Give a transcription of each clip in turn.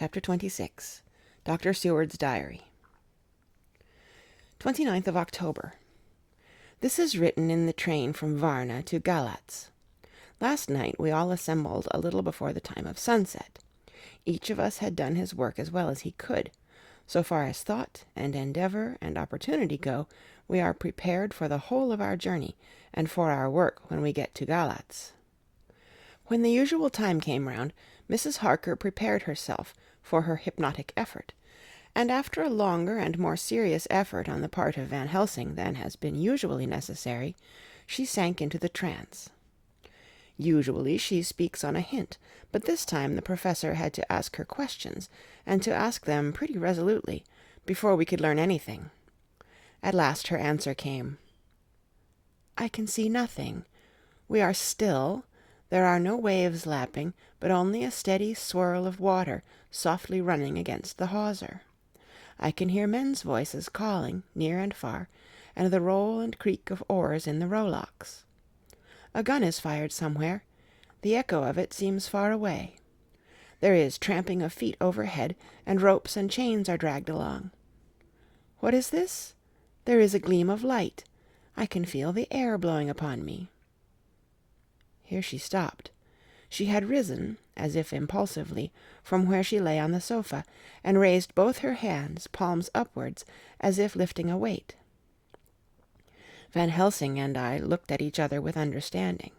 Chapter 26. Dr. Seward's Diary. 29th of October. This is written in the train from Varna to Galatz. Last night we all assembled a little before the time of sunset. Each of us had done his work as well as he could. So far as thought and endeavor and opportunity go, we are prepared for the whole of our journey and for our work when we get to Galatz. When the usual time came round, Mrs. Harker prepared herself for her hypnotic effort, and after a longer and more serious effort on the part of Van Helsing than has been usually necessary, she sank into the trance. Usually she speaks on a hint, but this time the professor had to ask her questions, and to ask them pretty resolutely, before we could learn anything. At last her answer came. "I can see nothing. We are still. There are no waves lapping, but only a steady swirl of water softly running against the hawser. I can hear men's voices calling, near and far, and the roll and creak of oars in the rowlocks. A gun is fired somewhere. The echo of it seems far away. There is tramping of feet overhead, and ropes and chains are dragged along. What is this? There is a gleam of light. I can feel the air blowing upon me." Here she stopped. She had risen, as if impulsively, from where she lay on the sofa, and raised both her hands, palms upwards, as if lifting a weight. Van Helsing and I looked at each other with understanding.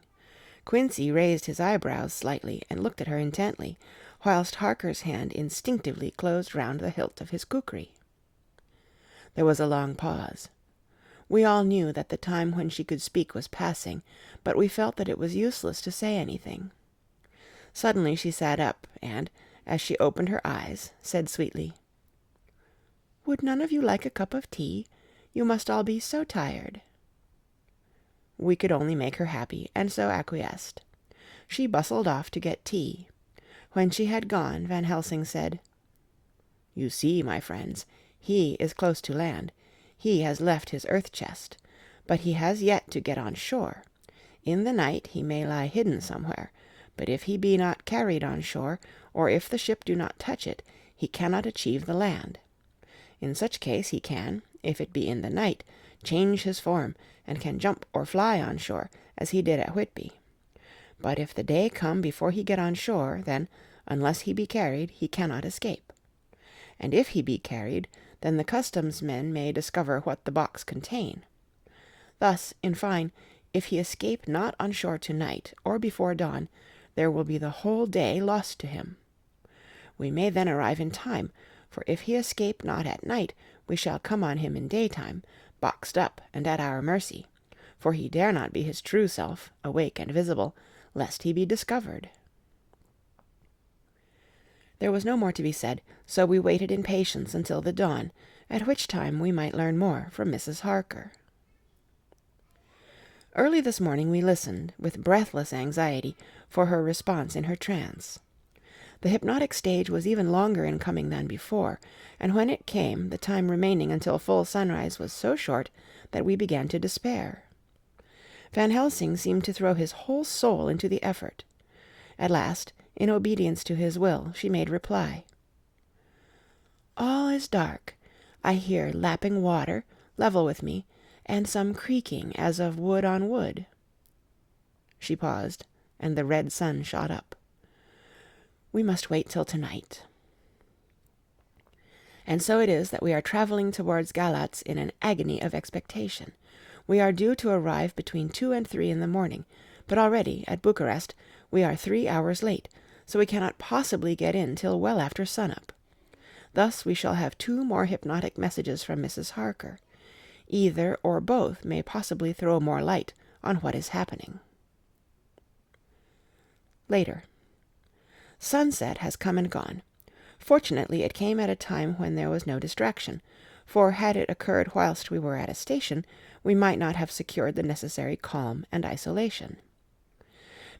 Quincey raised his eyebrows slightly and looked at her intently, whilst Harker's hand instinctively closed round the hilt of his kukri. There was a long pause. We all knew that the time when she could speak was passing, but we felt that it was useless to say anything. Suddenly she sat up, and, as she opened her eyes, said sweetly, "Would none of you like a cup of tea? You must all be so tired." We could only make her happy, and so acquiesced. She bustled off to get tea. When she had gone, Van Helsing said, "You see, my friends, he is close to land. He has left his earth chest, but he has yet to get on shore. In the night he may lie hidden somewhere, but if he be not carried on shore, or if the ship do not touch it, he cannot achieve the land. In such case he can, if it be in the night, change his form, and can jump or fly on shore, as he did at Whitby. But if the day come before he get on shore, then, unless he be carried, he cannot escape. And if he be carried, then the customs men may discover what the box contain. Thus, in fine, if he escape not on shore to-night, or before dawn, there will be the whole day lost to him. We may then arrive in time, for if he escape not at night, we shall come on him in daytime, boxed up and at our mercy, for he dare not be his true self, awake and visible, lest he be discovered." There was no more to be said, so we waited in patience until the dawn, at which time we might learn more from Mrs. Harker. Early this morning we listened, with breathless anxiety, for her response in her trance. The hypnotic stage was even longer in coming than before, and when it came, the time remaining until full sunrise was so short that we began to despair. Van Helsing seemed to throw his whole soul into the effort. At last, in obedience to his will, she made reply. "All is dark. I hear lapping water, level with me, and some creaking as of wood on wood." She paused, and the red sun shot up. "We must wait till tonight." And so it is that we are travelling towards Galatz in an agony of expectation. We are due to arrive between 2 and 3 in the morning, but already, at Bucharest, we are 3 hours late, so we cannot possibly get in till well after sun-up. Thus we shall have 2 more hypnotic messages from Mrs. Harker. Either or both may possibly throw more light on what is happening. Later. Sunset has come and gone. Fortunately it came at a time when there was no distraction, for had it occurred whilst we were at a station, we might not have secured the necessary calm and isolation.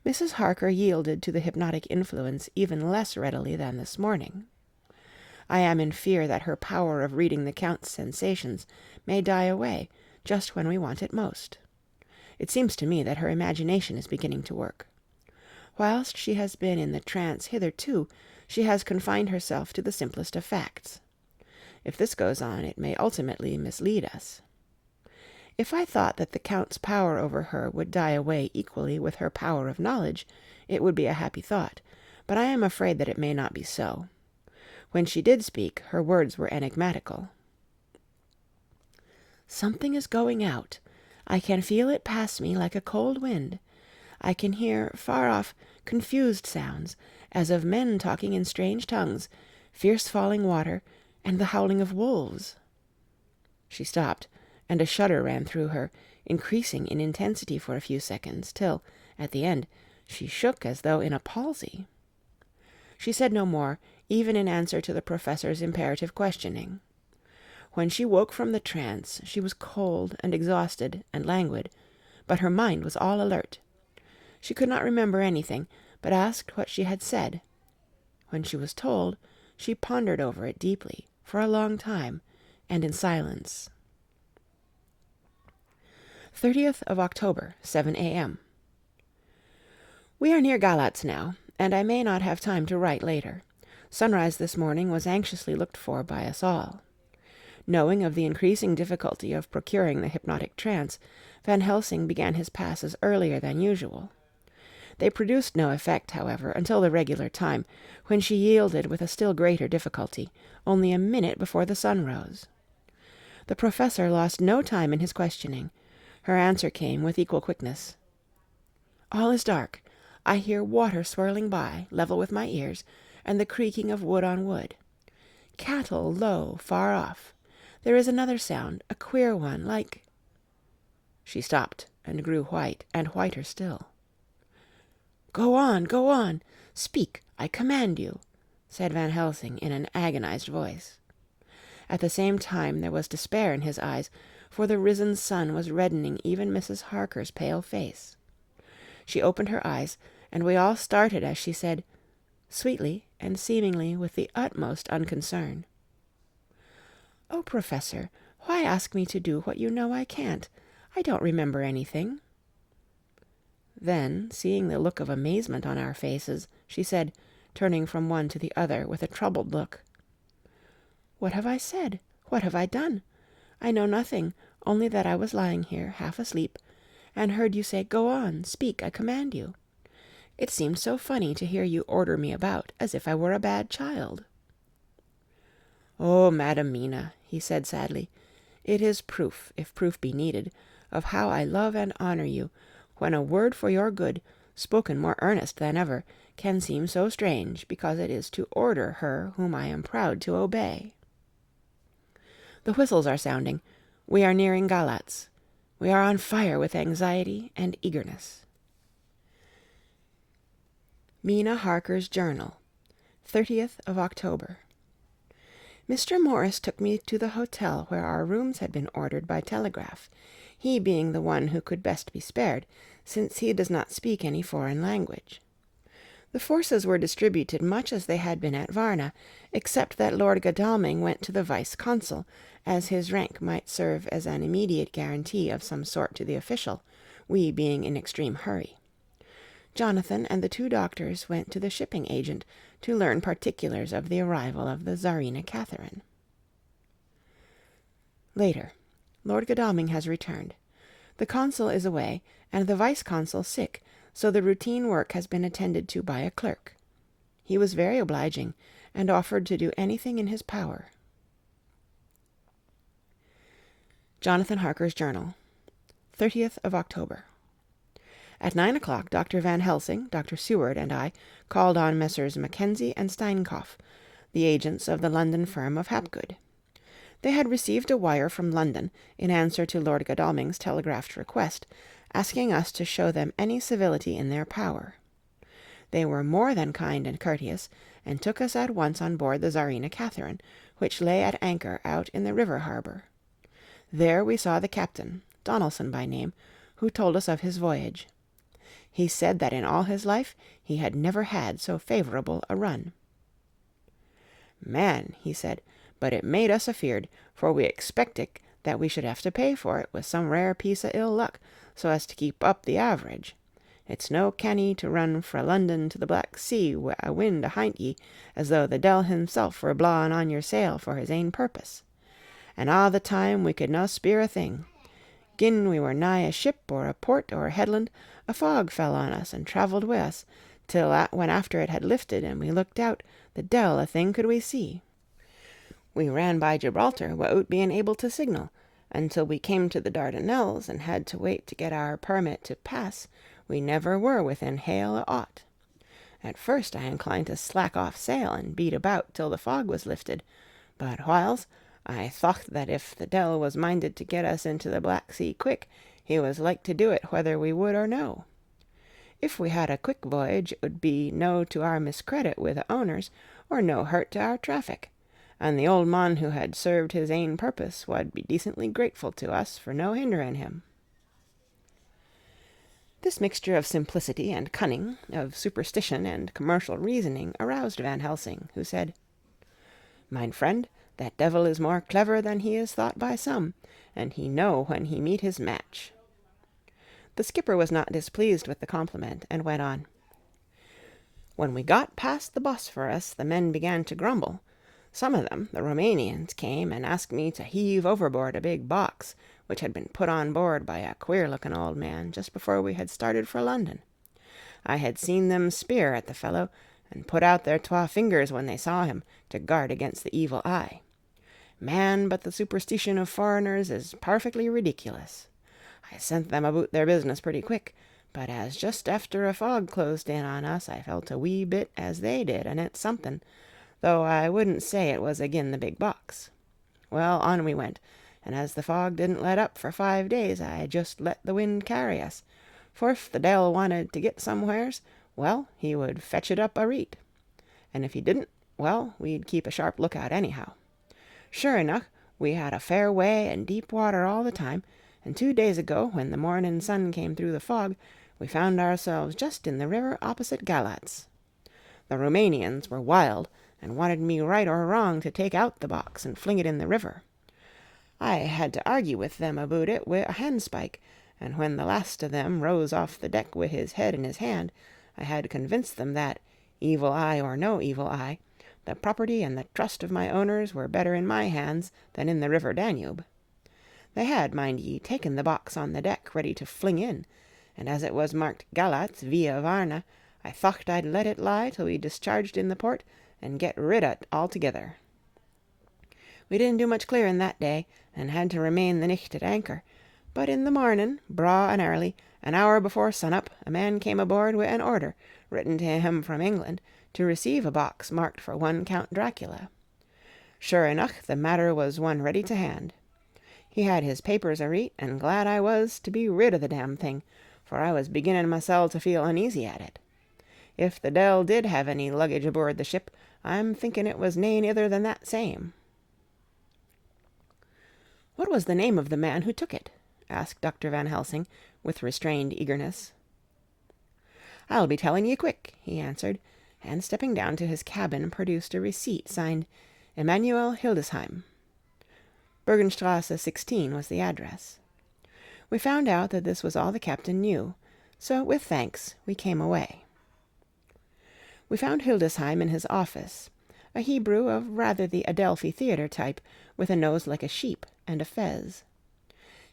Mrs. Harker yielded to the hypnotic influence even less readily than this morning. I am in fear that her power of reading the Count's sensations may die away just when we want it most. It seems to me that her imagination is beginning to work. Whilst she has been in the trance hitherto, She has confined herself to the simplest of facts. If this goes on, it may ultimately mislead us. If I thought that the Count's power over her would die away equally with her power of knowledge, it would be a happy thought, but I am afraid that it may not be so. When she did speak, her words were enigmatical. "Something is going out. I can feel it pass me like a cold wind. I can hear, far off, confused sounds, as of men talking in strange tongues, fierce falling water, and the howling of wolves." She stopped, and a shudder ran through her, increasing in intensity for a few seconds, till, at the end, she shook as though in a palsy. She said no more, even in answer to the professor's imperative questioning. When she woke from the trance, she was cold and exhausted and languid, but her mind was all alert. She could not remember anything, but asked what she had said. When she was told, she pondered over it deeply, for a long time, and in silence. 30th of October, 7 a.m. We are near Galatz now, and I may not have time to write later. Sunrise this morning was anxiously looked for by us all. Knowing of the increasing difficulty of procuring the hypnotic trance, Van Helsing began his passes earlier than usual. They produced no effect, however, until the regular time, when she yielded with a still greater difficulty, only a minute before the sun rose. The professor lost no time in his questioning. Her answer came with equal quickness. "All is dark. I hear water swirling by, level with my ears, and the creaking of wood on wood. Cattle low, far off. There is another sound, a queer one, like—" She stopped, and grew white, and whiter still. Go on, speak, I command you," said Van Helsing in an agonized voice. At the same time there was despair in his eyes, for the risen sun was reddening even Mrs. Harker's pale face. She opened her eyes, and we all started as she said, sweetly and seemingly with the utmost unconcern, "Oh, Professor, why ask me to do what you know I can't? I don't remember anything." Then, seeing the look of amazement on our faces, she said, turning from one to the other with a troubled look, "What have I said? What have I done? I know nothing, only that I was lying here, half asleep, and heard you say, 'Go on, speak, I command you.' It seemed so funny to hear you order me about, as if I were a bad child." "Oh, Madam Mina," he said sadly, "it is proof, if proof be needed, of how I love and honor you, when a word for your good, spoken more earnest than ever, can seem so strange, because it is to order her whom I am proud to obey. The whistles are sounding. We are nearing Galatz. We are on fire with anxiety and eagerness." Mina Harker's Journal, 30th of October. Mr. Morris took me to the hotel where our rooms had been ordered by telegraph, he being the one who could best be spared, since he does not speak any foreign language. The forces were distributed much as they had been at Varna, except that Lord Godalming went to the vice-consul, as his rank might serve as an immediate guarantee of some sort to the official, we being in extreme hurry. Jonathan and the 2 doctors went to the shipping agent to learn particulars of the arrival of the Tsarina Catherine. Later. Lord Godalming has returned. The consul is away, and the vice-consul sick, so the routine work has been attended to by a clerk. He was very obliging, and offered to do anything in his power. Jonathan Harker's Journal, 30th of October. At 9 o'clock, Dr. Van Helsing, Dr. Seward, and I called on Messrs. Mackenzie and Steinkopf, the agents of the London firm of Hapgood. They had received a wire from London in answer to Lord Godalming's telegraphed request, asking us to show them any civility in their power. They were more than kind and courteous, and took us at once on board the Tsarina Catherine, which lay at anchor out in the river harbour. There we saw the captain, Donaldson by name, who told us of his voyage. He said that in all his life he had never had so favourable a run. "Man," he said, "but it made us afeard, for we expected that we should have to pay for it with some rare piece of ill luck, so as to keep up the average. It's no canny to run frae London to the Black Sea wi' a wind ahint ye, as though the deil himself were blawing on your sail for his ain purpose. And a' the time we could no speer a thing. Gin we were nigh a ship or a port or a headland, a fog fell on us and travelled wi' us, till when after it had lifted and we looked out, the deil a thing could we see. We ran by Gibraltar wi'out being able to signal, until we came to the Dardanelles and had to wait to get our permit to pass. We never were within hail o' aught. At first I inclined to slack off sail and beat about till the fog was lifted, but whiles I thocht that if the deil was minded to get us into the Black Sea quick, he was like to do it whether we would or no. If we had a quick voyage, it would be no to our miscredit wi' the owners, or no hurt to our traffic, and the old mon who had served his ain purpose wad be decently grateful to us for no hindering him." This mixture of simplicity and cunning, of superstition and commercial reasoning, aroused Van Helsing, who said, "Mine friend, that devil is more clever than he is thought by some, and he know when he meet his match." The skipper was not displeased with the compliment, and went on, "When we got past the Bosphorus, the men began to grumble. Some of them, the Romanians, came and asked me to heave overboard a big box, which had been put on board by a queer-looking old man just before we had started for London. I had seen them speer at the fellow, and put out their twa fingers when they saw him, to guard against the evil eye. Man, but the superstition of foreigners is perfectly ridiculous. I sent them about their business pretty quick, but as just after a fog closed in on us, I felt a wee bit as they did, and it's something, though I wouldn't say it was agin the big box. Well, on we went, and as the fog didn't let up for 5 days, I just let the wind carry us, for if the deil wanted to get somewheres, well, he would fetch it up a reet, and if he didn't, well, we'd keep a sharp lookout anyhow. Sure enough, we had a fair way and deep water all the time, and 2 days ago, when the morning sun came through the fog, we found ourselves just in the river opposite Galatz. The Romanians were wild, and wanted me right or wrong to take out the box and fling it in the river. I had to argue with them about it wi' a handspike, and when the last of them rose off the deck wi' his head in his hand, I had convinced them that, evil eye or no evil eye, the property and the trust of my owners were better in my hands than in the river Danube. They had, mind ye, taken the box on the deck ready to fling in, and as it was marked Galatz via Varna, I thocht I'd let it lie till we discharged in the port and get rid o't altogether. We didn't do much clearing that day, and had to remain the nicht at anchor, but in the morning, braw and early, an hour before sun-up, a man came aboard wi' an order, written to him from England, to receive a box marked for one Count Dracula. Sure enough, the matter was one ready to hand. He had his papers areet, and glad I was to be rid of the damn thing, for I was beginning mysel to feel uneasy at it. If the deil did have any luggage aboard the ship, I'm thinking it was nane ither than that same." "What was the name of the man who took it?" asked Dr. Van Helsing, with restrained eagerness. "I'll be telling ye quick," he answered, and stepping down to his cabin produced a receipt signed Emanuel Hildesheim. Bergenstrasse 16 was the address. We found out that this was all the captain knew, so with thanks we came away. We found Hildesheim in his office, a Hebrew of rather the Adelphi theatre type, with a nose like a sheep and a fez.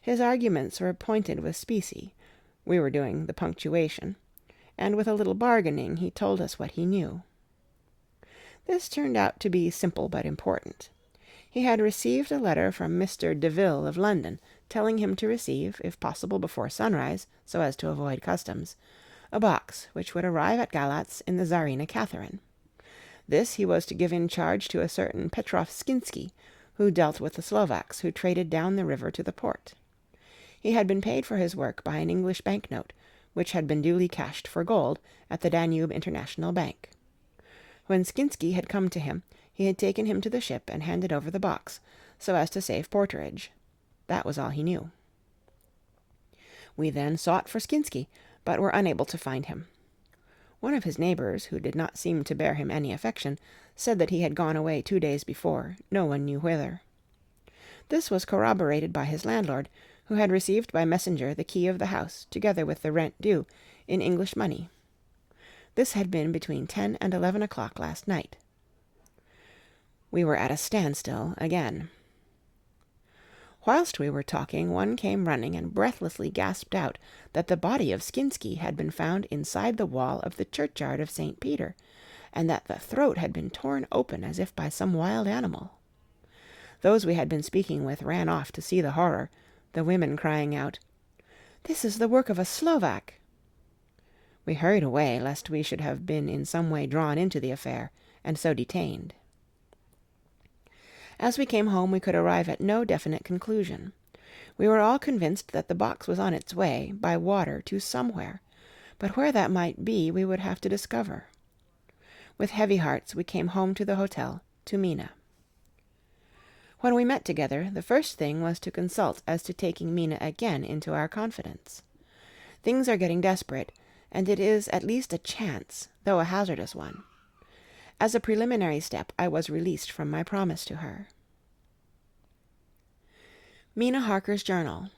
His arguments were pointed with specie, we were doing the punctuation, and with a little bargaining he told us what he knew. This turned out to be simple but important. He had received a letter from Mr. Deville of London, telling him to receive, if possible before sunrise, so as to avoid customs, a box which would arrive at Galatz in the Tsarina Catherine. This he was to give in charge to a certain Petrov Skinsky, who dealt with the Slovaks who traded down the river to the port. He had been paid for his work by an English banknote, which had been duly cashed for gold at the Danube International Bank. When Skinsky had come to him, he had taken him to the ship and handed over the box, so as to save porterage. That was all he knew. We then sought for Skinsky, but were unable to find him. One of his neighbours, who did not seem to bear him any affection, said that he had gone away 2 days before, no one knew whither. This was corroborated by his landlord, who had received by messenger the key of the house, together with the rent due, in English money. This had been between 10 and 11 o'clock last night. We were at a standstill again. Whilst we were talking, one came running and breathlessly gasped out that the body of Skinsky had been found inside the wall of the churchyard of St. Peter, and that the throat had been torn open as if by some wild animal. Those we had been speaking with ran off to see the horror, the women crying out, "This is the work of a Slovak." We hurried away, lest we should have been in some way drawn into the affair, and so detained. As we came home, we could arrive at no definite conclusion. We were all convinced that the box was on its way, by water, to somewhere, but where that might be we would have to discover. With heavy hearts we came home to the hotel, to Mina. When we met together, the first thing was to consult as to taking Mina again into our confidence. Things are getting desperate, and it is at least a chance, though a hazardous one. As a preliminary step, I was released from my promise to her. Mina Harker's Journal,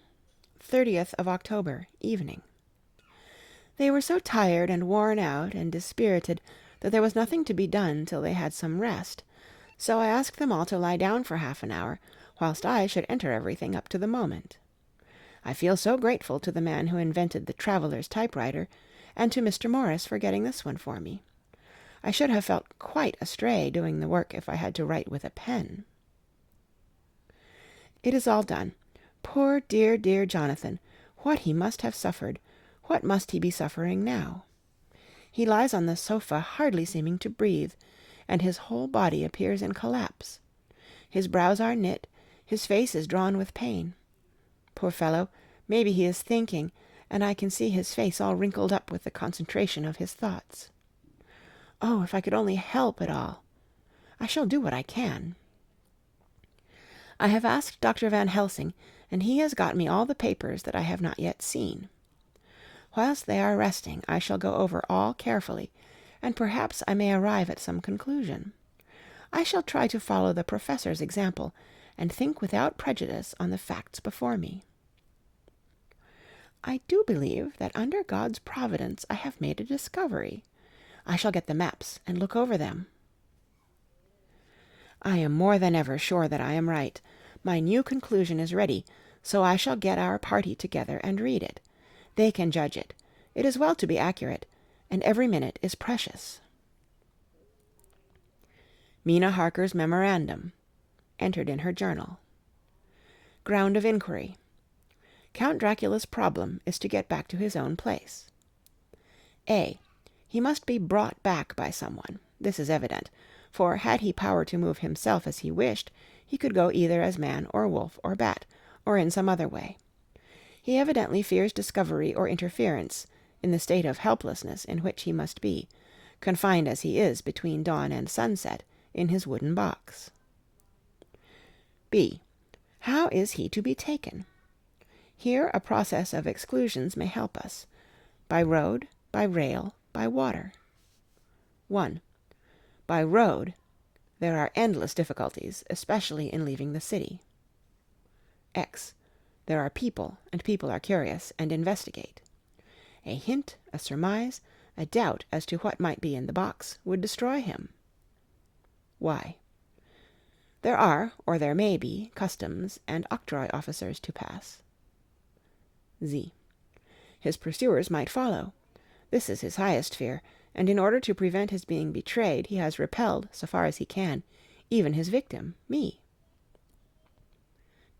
30th of October, evening. They were so tired and worn out and dispirited that there was nothing to be done till they had some rest, so I asked them all to lie down for half an hour, whilst I should enter everything up to the moment. I feel so grateful to the man who invented the traveller's typewriter, and to Mr. Morris for getting this one for me. I should have felt quite astray doing the work if I had to write with a pen. It is all done. Poor dear, dear Jonathan, what he must have suffered, what must he be suffering now? He lies on the sofa hardly seeming to breathe, and his whole body appears in collapse. His brows are knit, his face is drawn with pain. Poor fellow, maybe he is thinking, and I can see his face all wrinkled up with the concentration of his thoughts. Oh, if I could only help at all! I shall do what I can. I have asked Dr. Van Helsing, and he has got me all the papers that I have not yet seen. Whilst they are resting, I shall go over all carefully, and perhaps I may arrive at some conclusion. I shall try to follow the professor's example, and think without prejudice on the facts before me. I do believe that under God's providence I have made a discovery. I shall get the maps and look over them. I am more than ever sure that I am right. My new conclusion is ready, so I shall get our party together and read it. They can judge it. It is well to be accurate, and every minute is precious. Mina Harker's memorandum, entered in her journal. Ground of inquiry. Count Dracula's problem is to get back to his own place. A. He must be brought back by someone. This is evident, for had he power to move himself as he wished, he could go either as man or wolf or bat, or in some other way. He evidently fears discovery or interference, in the state of helplessness in which he must be, confined as he is between dawn and sunset, in his wooden box. B. How is he to be taken? Here a process of exclusions may help us. By road, by rail, by water. 1. By road, there are endless difficulties, especially in leaving the city. X. There are people, and people are curious, and investigate. A hint, a surmise, a doubt as to what might be in the box would destroy him. Y. There are, or there may be, customs and octroi officers to pass. Z. His pursuers might follow. This is his highest fear, and in order to prevent his being betrayed, he has repelled, so far as he can, even his victim, me.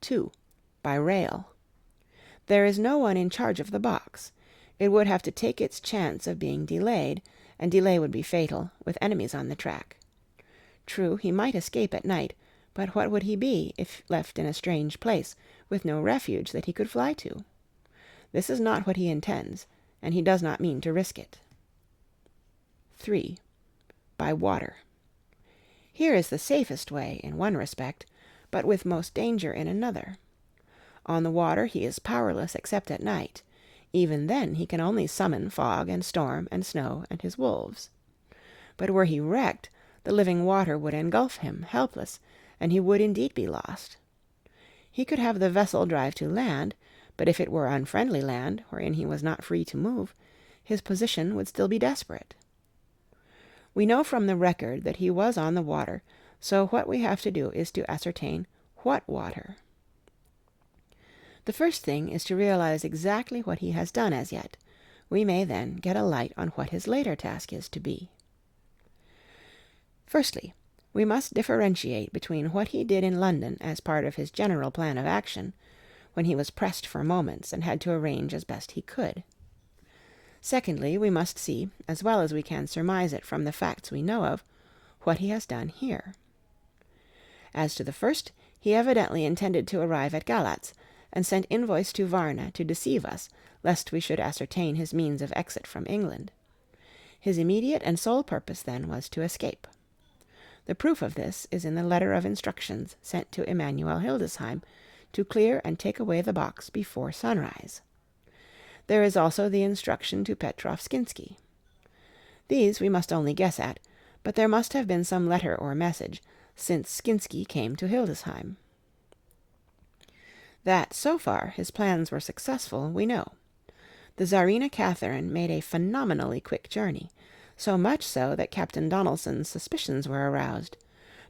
2. By rail. There is no one in charge of the box. It would have to take its chance of being delayed, and delay would be fatal, with enemies on the track. True, he might escape at night, but what would he be if left in a strange place, with no refuge that he could fly to? This is not what he intends, and he does not mean to risk it. 3. By water. Here is the safest way in one respect, but with most danger in another. On the water he is powerless except at night. Even then he can only summon fog and storm and snow and his wolves. But were he wrecked, the living water would engulf him, helpless, and he would indeed be lost. He could have the vessel drive to land, but if it were unfriendly land, wherein he was not free to move, his position would still be desperate. We know from the record that he was on the water, so what we have to do is to ascertain what water. The first thing is to realize exactly what he has done as yet. We may then get a light on what his later task is to be. Firstly, we must differentiate between what he did in London as part of his general plan of action, when he was pressed for moments and had to arrange as best he could. Secondly, we must see, as well as we can surmise it from the facts we know of, what he has done here. As to the first, he evidently intended to arrive at Galatz, and sent invoice to Varna to deceive us, lest we should ascertain his means of exit from England. His immediate and sole purpose then was to escape. The proof of this is in the letter of instructions sent to Emanuel Hildesheim to clear and take away the box before sunrise. There is also the instruction to Petrov Skinsky. These we must only guess at, but there must have been some letter or message, since Skinsky came to Hildesheim. That, so far, his plans were successful, we know. The Tsarina Catherine made a phenomenally quick journey, so much so that Captain Donelson's suspicions were aroused,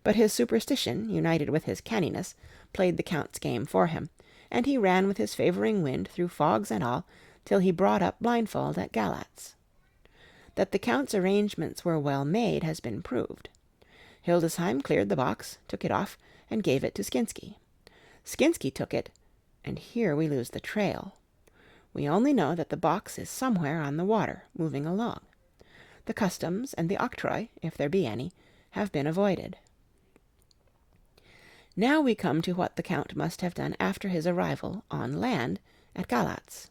but his superstition, united with his canniness, played the Count's game for him, and he ran with his favouring wind through fogs and all, till he brought up blindfold at Galatz. That the Count's arrangements were well made has been proved. Hildesheim cleared the box, took it off, and gave it to Skinsky. Skinsky took it, and here we lose the trail. We only know that the box is somewhere on the water, moving along. The customs and the octroi, if there be any, have been avoided. Now we come to what the Count must have done after his arrival, on land, at Galatz.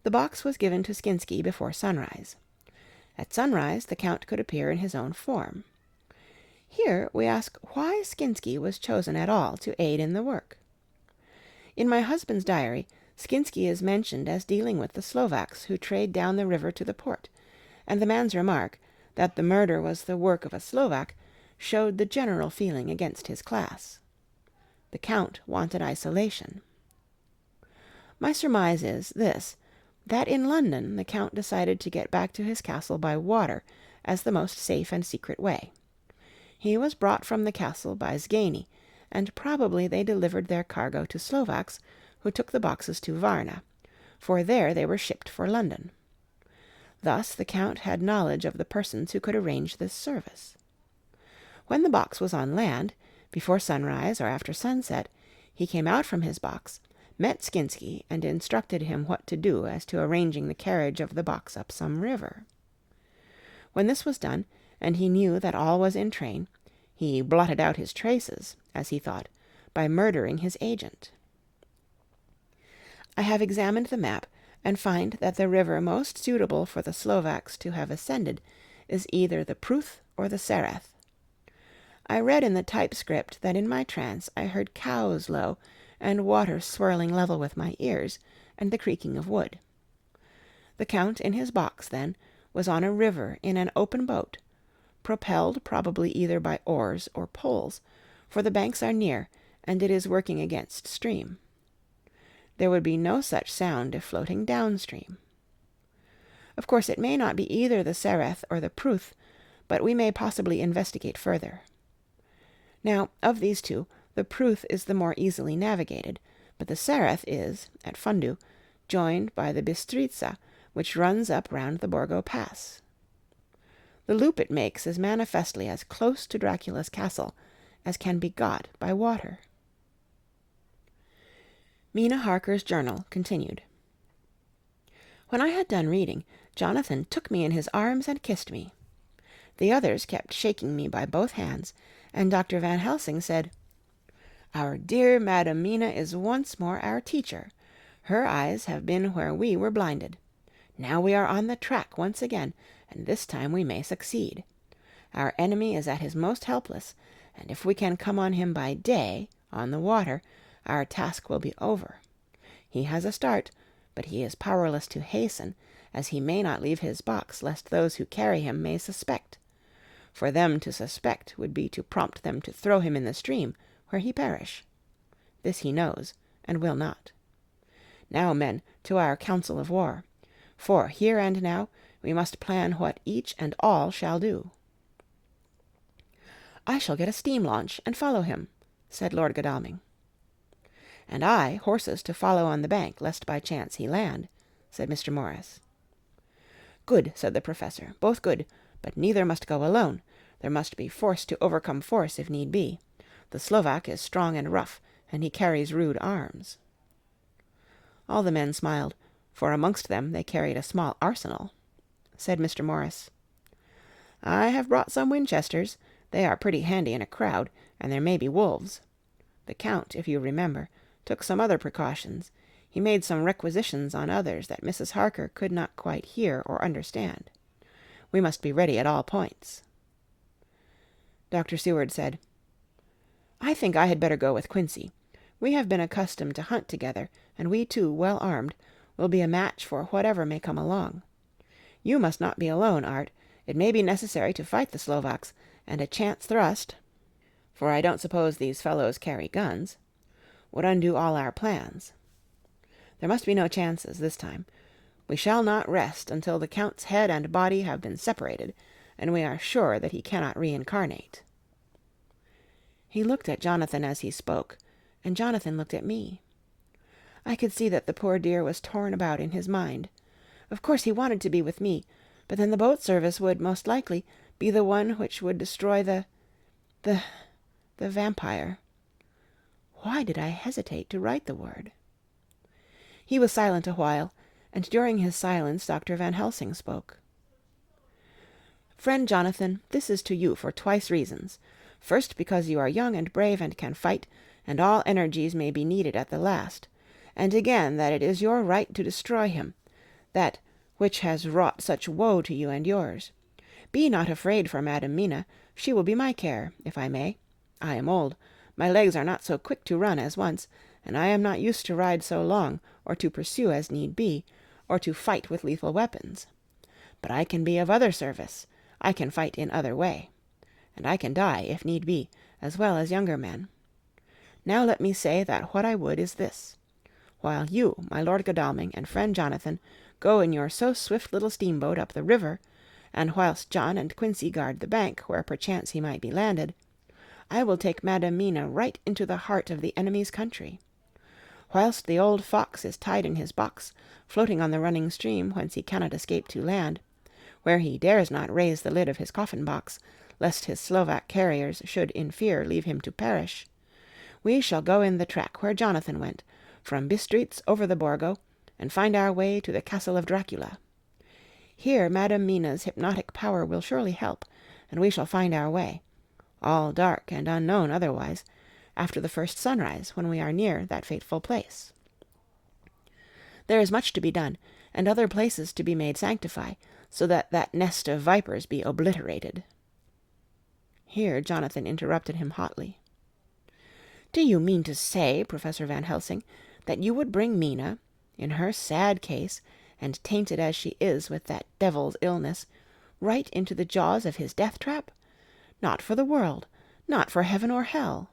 The box was given to Skinsky before sunrise. At sunrise the Count could appear in his own form. Here we ask why Skinsky was chosen at all to aid in the work. In my husband's diary, Skinsky is mentioned as dealing with the Slovaks who trade down the river to the port, and the man's remark, that the murder was the work of a Slovak, showed the general feeling against his class. The Count wanted isolation. My surmise is this, that in London the Count decided to get back to his castle by water as the most safe and secret way. He was brought from the castle by Zgany, and probably they delivered their cargo to Slovaks, who took the boxes to Varna, for there they were shipped for London. Thus the Count had knowledge of the persons who could arrange this service. When the box was on land, before sunrise or after sunset, he came out from his box, met Skinsky, and instructed him what to do as to arranging the carriage of the box up some river. When this was done, and he knew that all was in train, he blotted out his traces, as he thought, by murdering his agent. I have examined the map, and find that the river most suitable for the Slovaks to have ascended is either the Pruth or the Sereth. I read in the typescript that in my trance I heard cows low, and water swirling level with my ears, and the creaking of wood. The Count in his box, then, was on a river in an open boat, propelled probably either by oars or poles, for the banks are near, and it is working against stream. There would be no such sound if floating downstream. Of course it may not be either the Sereth or the Pruth, but we may possibly investigate further. Now, of these two, the Pruth is the more easily navigated, but the Sereth is, at Fundu, joined by the Bistritza, which runs up round the Borgo Pass. The loop it makes is manifestly as close to Dracula's castle as can be got by water. Mina Harker's journal continued. When I had done reading, Jonathan took me in his arms and kissed me. The others kept shaking me by both hands, and Dr. Van Helsing said, "Our dear Madam Mina is once more our teacher. Her eyes have been where we were blinded. Now we are on the track once again, and this time we may succeed. Our enemy is at his most helpless, and if we can come on him by day, on the water, our task will be over. He has a start, but he is powerless to hasten, as he may not leave his box lest those who carry him may suspect. For them to suspect would be to prompt them to throw him in the stream, where he perish. This he knows, and will not. Now, men, to our council of war. For here and now we must plan what each and all shall do." "I shall get a steam launch and follow him," said Lord Godalming. "And I horses to follow on the bank, lest by chance he land," said Mr. Morris. "Good," said the Professor, "both good, but neither must go alone. There must be force to overcome force if need be. The Slovak is strong and rough, and he carries rude arms." All the men smiled, for amongst them they carried a small arsenal. Said Mr. Morris, "I have brought some Winchesters. They are pretty handy in a crowd, and there may be wolves. The Count, if you remember, took some other precautions. He made some requisitions on others that Mrs. Harker could not quite hear or understand. We must be ready at all points." Dr. Seward said, "I think I had better go with Quincy. We have been accustomed to hunt together, and we two, well armed, will be a match for whatever may come along. You must not be alone, Art. It may be necessary to fight the Slovaks, and a chance thrust, for I don't suppose these fellows carry guns, would undo all our plans. There must be no chances this time. We shall not rest until the Count's head and body have been separated, and we are sure that he cannot reincarnate." He looked at Jonathan as he spoke, and Jonathan looked at me. I could see that the poor dear was torn about in his mind. Of course he wanted to be with me, but then the boat service would, most likely, be the one which would destroy the vampire. Why did I hesitate to write the word? He was silent a while, and during his silence Dr. Van Helsing spoke. "Friend Jonathan, this is to you for twice reasons. First, because you are young and brave and can fight, and all energies may be needed at the last. And again that it is your right to destroy him, that which has wrought such woe to you and yours. Be not afraid for Madam Mina. She will be my care, if I may. I am old. My legs are not so quick to run as once, and I am not used to ride so long, or to pursue as need be, or to fight with lethal weapons. But I can be of other service. I can fight in other way. And I can die, if need be, as well as younger men. Now let me say that what I would is this. While you, my Lord Godalming, and friend Jonathan, go in your so swift little steamboat up the river, and whilst John and Quincy guard the bank where perchance he might be landed, I will take Madam Mina right into the heart of the enemy's country. Whilst the old fox is tied in his box, floating on the running stream whence he cannot escape to land, where he dares not raise the lid of his coffin-box, lest his Slovak carriers should in fear leave him to perish, we shall go in the track where Jonathan went, from Bistritz over the Borgo, and find our way to the castle of Dracula. Here Madam Mina's hypnotic power will surely help, and we shall find our way, all dark and unknown otherwise, after the first sunrise, when we are near that fateful place. There is much to be done, and other places to be made sanctify, so that that nest of vipers be obliterated." Here Jonathan interrupted him hotly. "Do you mean to say, Professor Van Helsing, that you would bring Mina, in her sad case, and tainted as she is with that devil's illness, right into the jaws of his death-trap? Not for the world, not for heaven or hell."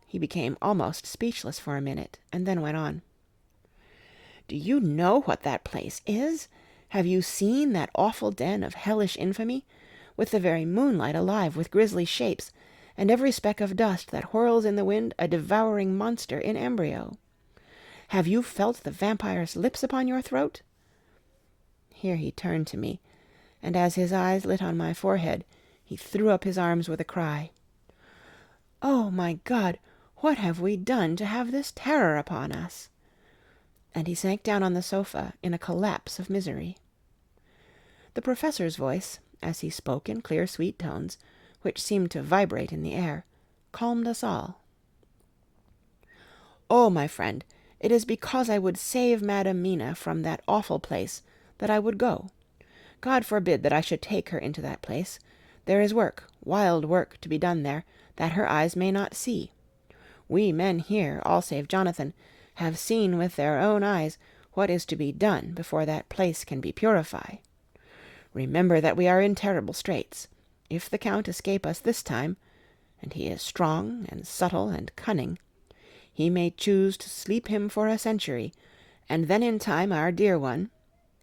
He became almost speechless for a minute, and then went on. "Do you know what that place is? Have you seen that awful den of hellish infamy, with the very moonlight alive with grisly shapes, and every speck of dust that whirls in the wind a devouring monster in embryo? Have you felt the vampire's lips upon your throat?" Here he turned to me, and as his eyes lit on my forehead, he threw up his arms with a cry. "Oh, my God, what have we done to have this terror upon us?" And he sank down on the sofa in a collapse of misery. The Professor's voice, as he spoke in clear, sweet tones, which seemed to vibrate in the air, calmed us all. "Oh, my friend, it is because I would save Madam Mina from that awful place that I would go. God forbid that I should take her into that place. There is work, wild work, to be done there, that her eyes may not see. We men here, all save Jonathan, have seen with their own eyes what is to be done before that place can be purified. Remember that we are in terrible straits. If the Count escape us this time, and he is strong and subtle and cunning, he may choose to sleep him for a century, and then in time our dear one,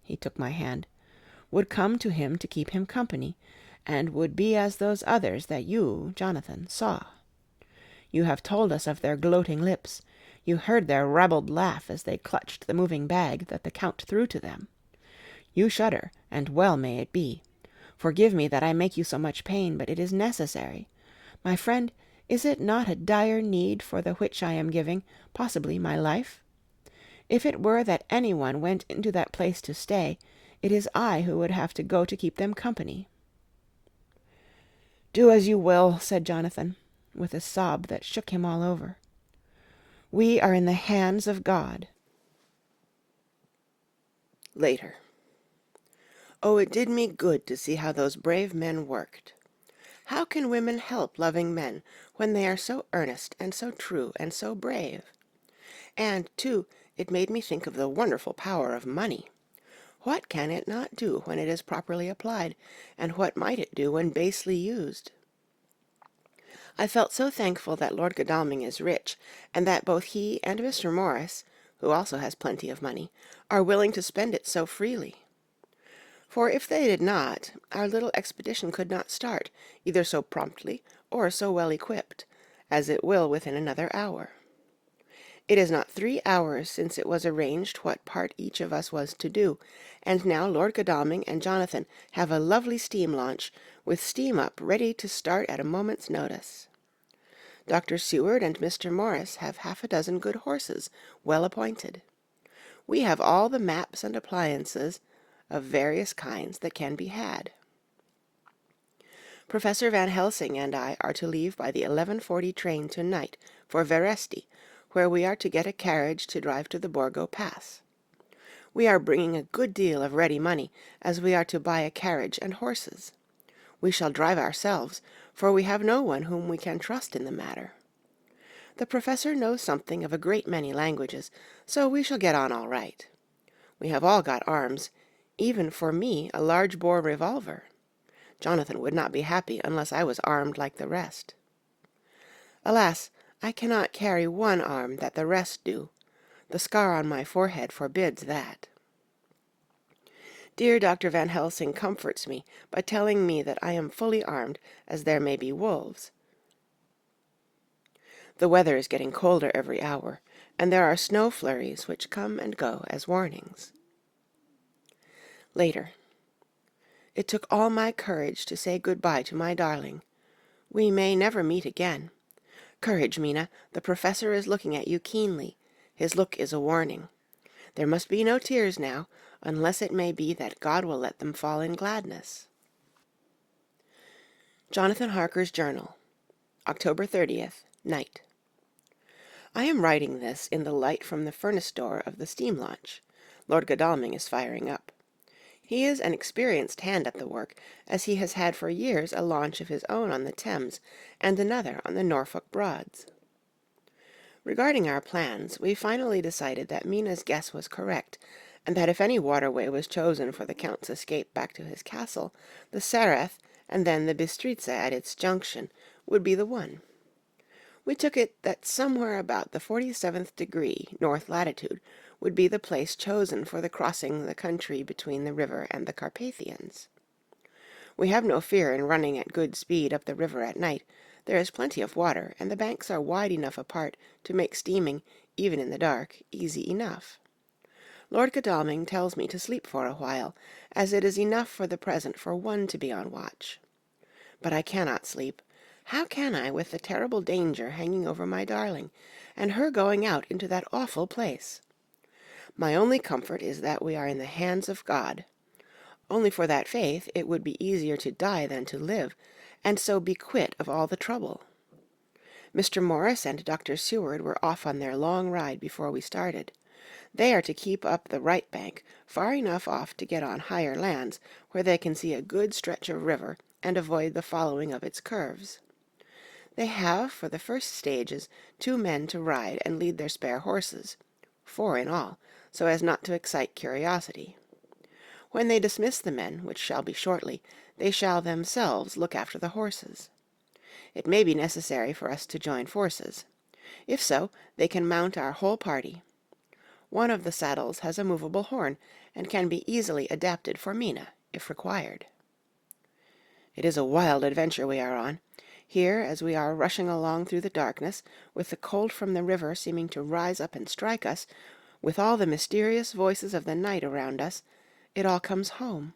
he took my hand, would come to him to keep him company, and would be as those others that you, Jonathan, saw. You have told us of their gloating lips. You heard their ribald laugh as they clutched the moving bag that the Count threw to them. You shudder, and well may it be. Forgive me that I make you so much pain, but it is necessary. My friend, is it not a dire need for the which I am giving, possibly, my life? If it were that any one went into that place to stay, it is I who would have to go to keep them company." "Do as you will," said Jonathan, with a sob that shook him all over. "We are in the hands of God." Later. Oh, it did me good to see how those brave men worked. How can women help loving men when they are so earnest and so true and so brave? And, too, it made me think of the wonderful power of money. What can it not do when it is properly applied, and what might it do when basely used? I felt so thankful that Lord Godalming is rich, and that both he and Mr. Morris, who also has plenty of money, are willing to spend it so freely. For if they did not, our little expedition could not start, either so promptly or so well equipped, as it will within another hour. It is not 3 hours since it was arranged what part each of us was to do, and now Lord Godalming and Jonathan have a lovely steam launch, with steam up ready to start at a moment's notice. Dr. Seward and Mr. Morris have 6 good horses, well appointed. We have all the maps and appliances of various kinds that can be had. Professor Van Helsing and I are to leave by the 11:40 train tonight for Veresti, where we are to get a carriage to drive to the Borgo Pass. We are bringing a good deal of ready money, as we are to buy a carriage and horses. We shall drive ourselves, for we have no one whom we can trust in the matter. The professor knows something of a great many languages, so we shall get on all right. We have all got arms, even for me a large-bore revolver. Jonathan would not be happy unless I was armed like the rest. Alas, I cannot carry one arm that the rest do. The scar on my forehead forbids that. Dear Dr. Van Helsing comforts me by telling me that I am fully armed, as there may be wolves. The weather is getting colder every hour, and there are snow flurries which come and go as warnings. Later. It took all my courage to say good-bye to my darling. We may never meet again. Courage, Mina, the professor is looking at you keenly. His look is a warning. There must be no tears now, unless it may be that God will let them fall in gladness. Jonathan Harker's Journal, October 30th, night. I am writing this in the light from the furnace door of the steam launch. Lord Godalming is firing up. He is an experienced hand at the work, as he has had for years a launch of his own on the Thames, and another on the Norfolk Broads. Regarding our plans, we finally decided that Mina's guess was correct, and that if any waterway was chosen for the Count's escape back to his castle, the Sereth, and then the Bistritza at its junction, would be the one. We took it that somewhere about the 47th degree, north latitude, would be the place chosen for the crossing the country between the river and the Carpathians. We have no fear in running at good speed up the river at night. There is plenty of water, and the banks are wide enough apart to make steaming, even in the dark, easy enough. Lord Godalming tells me to sleep for a while, as it is enough for the present for one to be on watch. But I cannot sleep. How can I, with the terrible danger hanging over my darling, and her going out into that awful place? My only comfort is that we are in the hands of God. Only for that faith it would be easier to die than to live, and so be quit of all the trouble. Mr. Morris and Dr. Seward were off on their long ride before we started. They are to keep up the right bank, far enough off to get on higher lands, where they can see a good stretch of river and avoid the following of its curves. They have, for the first stages, 2 men to ride and lead their spare horses, 4 in all, so as not to excite curiosity. When they dismiss the men, which shall be shortly, they shall themselves look after the horses. It may be necessary for us to join forces. If so, they can mount our whole party. One of the saddles has a movable horn, and can be easily adapted for Mina, if required. It is a wild adventure we are on. Here, as we are rushing along through the darkness, with the cold from the river seeming to rise up and strike us, with all the mysterious voices of the night around us, it all comes home.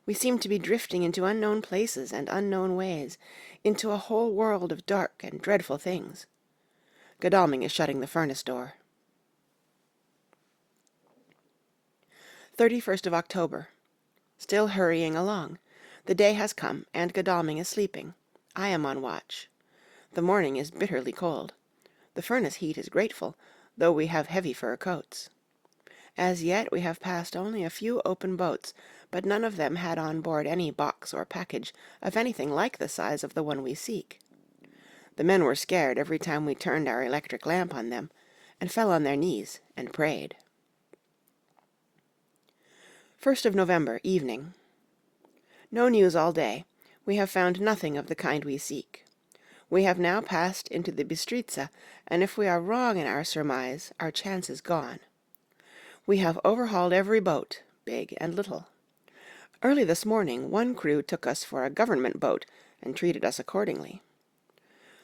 We seem to be drifting into unknown places and unknown ways, into a whole world of dark and dreadful things. Godalming is shutting the furnace door. 31st of October. Still hurrying along. The day has come, and Godalming is sleeping. I am on watch. The morning is bitterly cold. The furnace heat is grateful, though we have heavy fur coats. As yet we have passed only a few open boats, but none of them had on board any box or package of anything like the size of the one we seek. The men were scared every time we turned our electric lamp on them, and fell on their knees and prayed. 1st of November, evening. No news all day. We have found nothing of the kind we seek. We have now passed into the Bistritza, and if we are wrong in our surmise, our chance is gone. We have overhauled every boat, big and little. Early this morning, one crew took us for a government boat and treated us accordingly.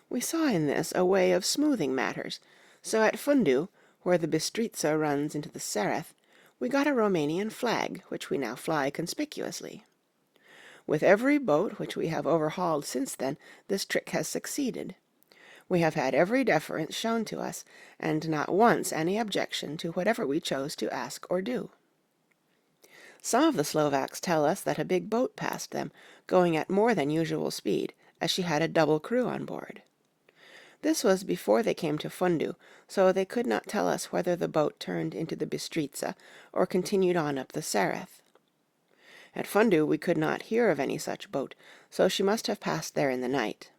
We saw in this a way of smoothing matters, so at Fundu, where the Bistritza runs into the Sereth, we got a Romanian flag, which we now fly conspicuously. With every boat which we have overhauled since then, this trick has succeeded. We have had every deference shown to us, and not once any objection to whatever we chose to ask or do. Some of the Slovaks tell us that a big boat passed them, going at more than usual speed, as she had a double crew on board. This was before they came to Fundu, so they could not tell us whether the boat turned into the Bistritza or continued on up the Sereth. At Fundu we could not hear of any such boat, so she must have passed there in the night.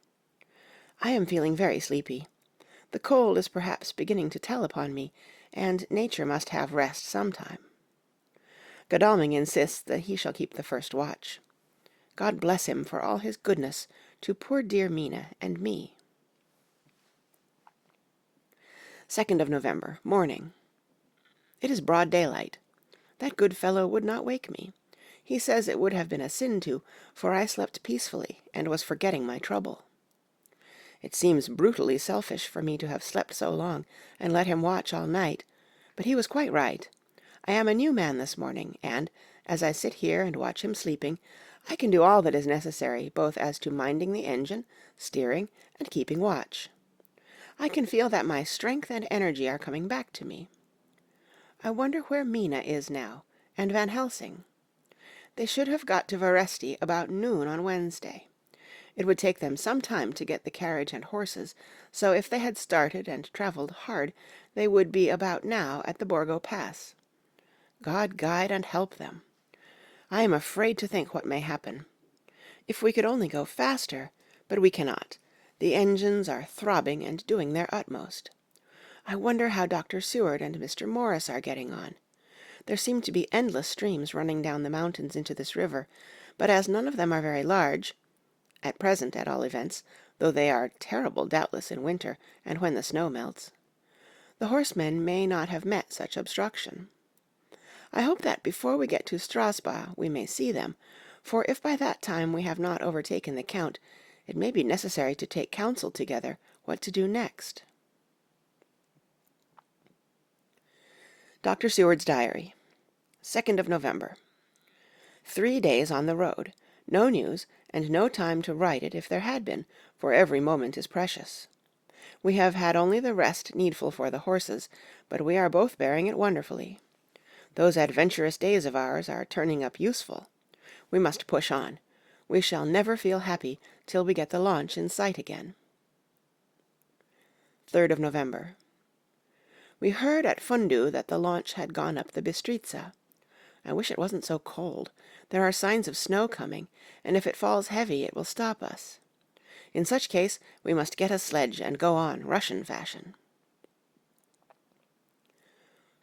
I am feeling very sleepy. The cold is perhaps beginning to tell upon me, and nature must have rest sometime. Godalming insists that he shall keep the first watch. God bless him for all his goodness to poor dear Mina and me. 2nd of November, morning. It is broad daylight. That good fellow would not wake me. He says it would have been a sin to, for I slept peacefully and was forgetting my trouble. It seems brutally selfish for me to have slept so long and let him watch all night, but he was quite right. I am a new man this morning, and, as I sit here and watch him sleeping, I can do all that is necessary, both as to minding the engine, steering, and keeping watch. I can feel that my strength and energy are coming back to me. I wonder where Mina is now, and Van Helsing. They should have got to Veresti about noon on Wednesday. It would take them some time to get the carriage and horses, so if they had started and travelled hard, they would be about now at the Borgo Pass. God guide and help them. I am afraid to think what may happen. If we could only go faster, but we cannot. The engines are throbbing and doing their utmost. I wonder how Dr. Seward and Mr. Morris are getting on. There seem to be endless streams running down the mountains into this river, but as none of them are very large, at present at all events, though they are terrible doubtless in winter and when the snow melts, the horsemen may not have met such obstruction. I hope that before we get to Strasbourg we may see them, for if by that time we have not overtaken the Count, it may be necessary to take counsel together what to do next. Dr. Seward's Diary, 2nd of November. 3 days on the road, no news, and no time to write it if there had been, for every moment is precious. We have had only the rest needful for the horses, but we are both bearing it wonderfully. Those adventurous days of ours are turning up useful. We must push on. We shall never feel happy till we get the launch in sight again. 3rd of November. We heard at Fundu that the launch had gone up the Bistritza. I wish it wasn't so cold. There are signs of snow coming, and if it falls heavy it will stop us. In such case we must get a sledge and go on, Russian fashion.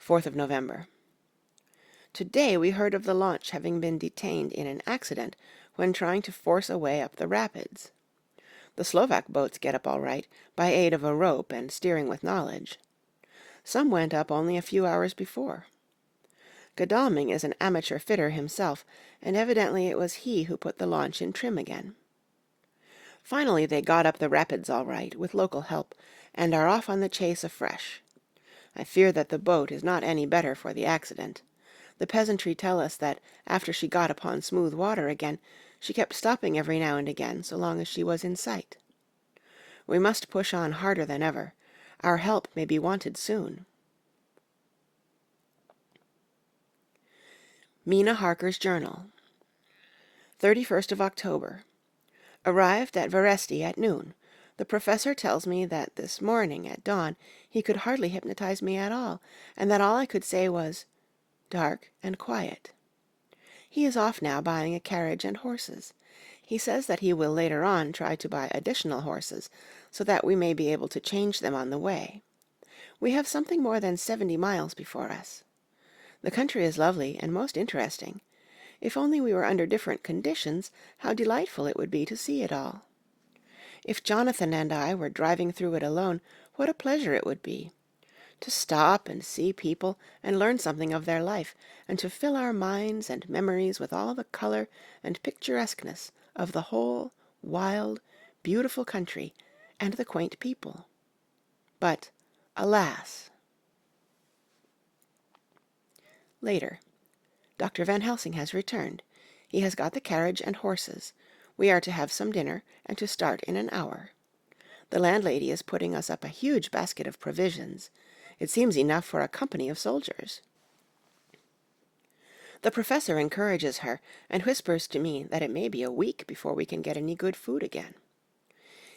4th of November. Today we heard of the launch having been detained in an accident when trying to force a way up the rapids. The Slovak boats get up all right, by aid of a rope and steering with knowledge. Some went up only a few hours before. Godalming is an amateur fitter himself, and evidently it was he who put the launch in trim again. Finally they got up the rapids all right, with local help, and are off on the chase afresh. I fear that the boat is not any better for the accident. The peasantry tell us that after she got upon smooth water again, she kept stopping every now and again so long as she was in sight. We must push on harder than ever. Our help may be wanted soon. Mina Harker's Journal. 31st of October. Arrived at Veresti at noon. The professor tells me that this morning at dawn he could hardly hypnotize me at all, and that all I could say was, "Dark and quiet." He is off now buying a carriage and horses. He says that he will later on try to buy additional horses, so that we may be able to change them on the way. We have something more than 70 miles before us. The country is lovely and most interesting. If only we were under different conditions, how delightful it would be to see it all. If Jonathan and I were driving through it alone, what a pleasure it would be. To stop and see people and learn something of their life, and to fill our minds and memories with all the color and picturesqueness of the whole wild, beautiful country and the quaint people. But, alas! Later. Dr. Van Helsing has returned. He has got the carriage and horses. We are to have some dinner and to start in an hour. The landlady is putting us up a huge basket of provisions. It seems enough for a company of soldiers. The professor encourages her and whispers to me that it may be a week before we can get any good food again.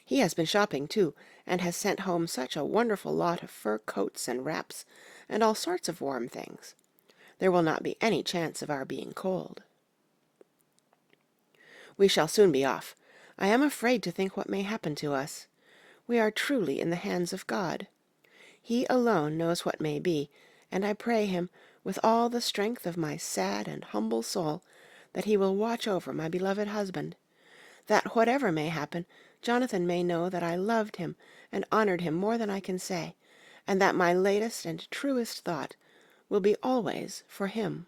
He has been shopping too, and has sent home such a wonderful lot of fur coats and wraps, and all sorts of warm things. There will not be any chance of our being cold. We shall soon be off. I am afraid to think what may happen to us. We are truly in the hands of God. He alone knows what may be, and I pray him, with all the strength of my sad and humble soul, that he will watch over my beloved husband, that whatever may happen, Jonathan may know that I loved him and honored him more than I can say, and that my latest and truest thought will be always for him.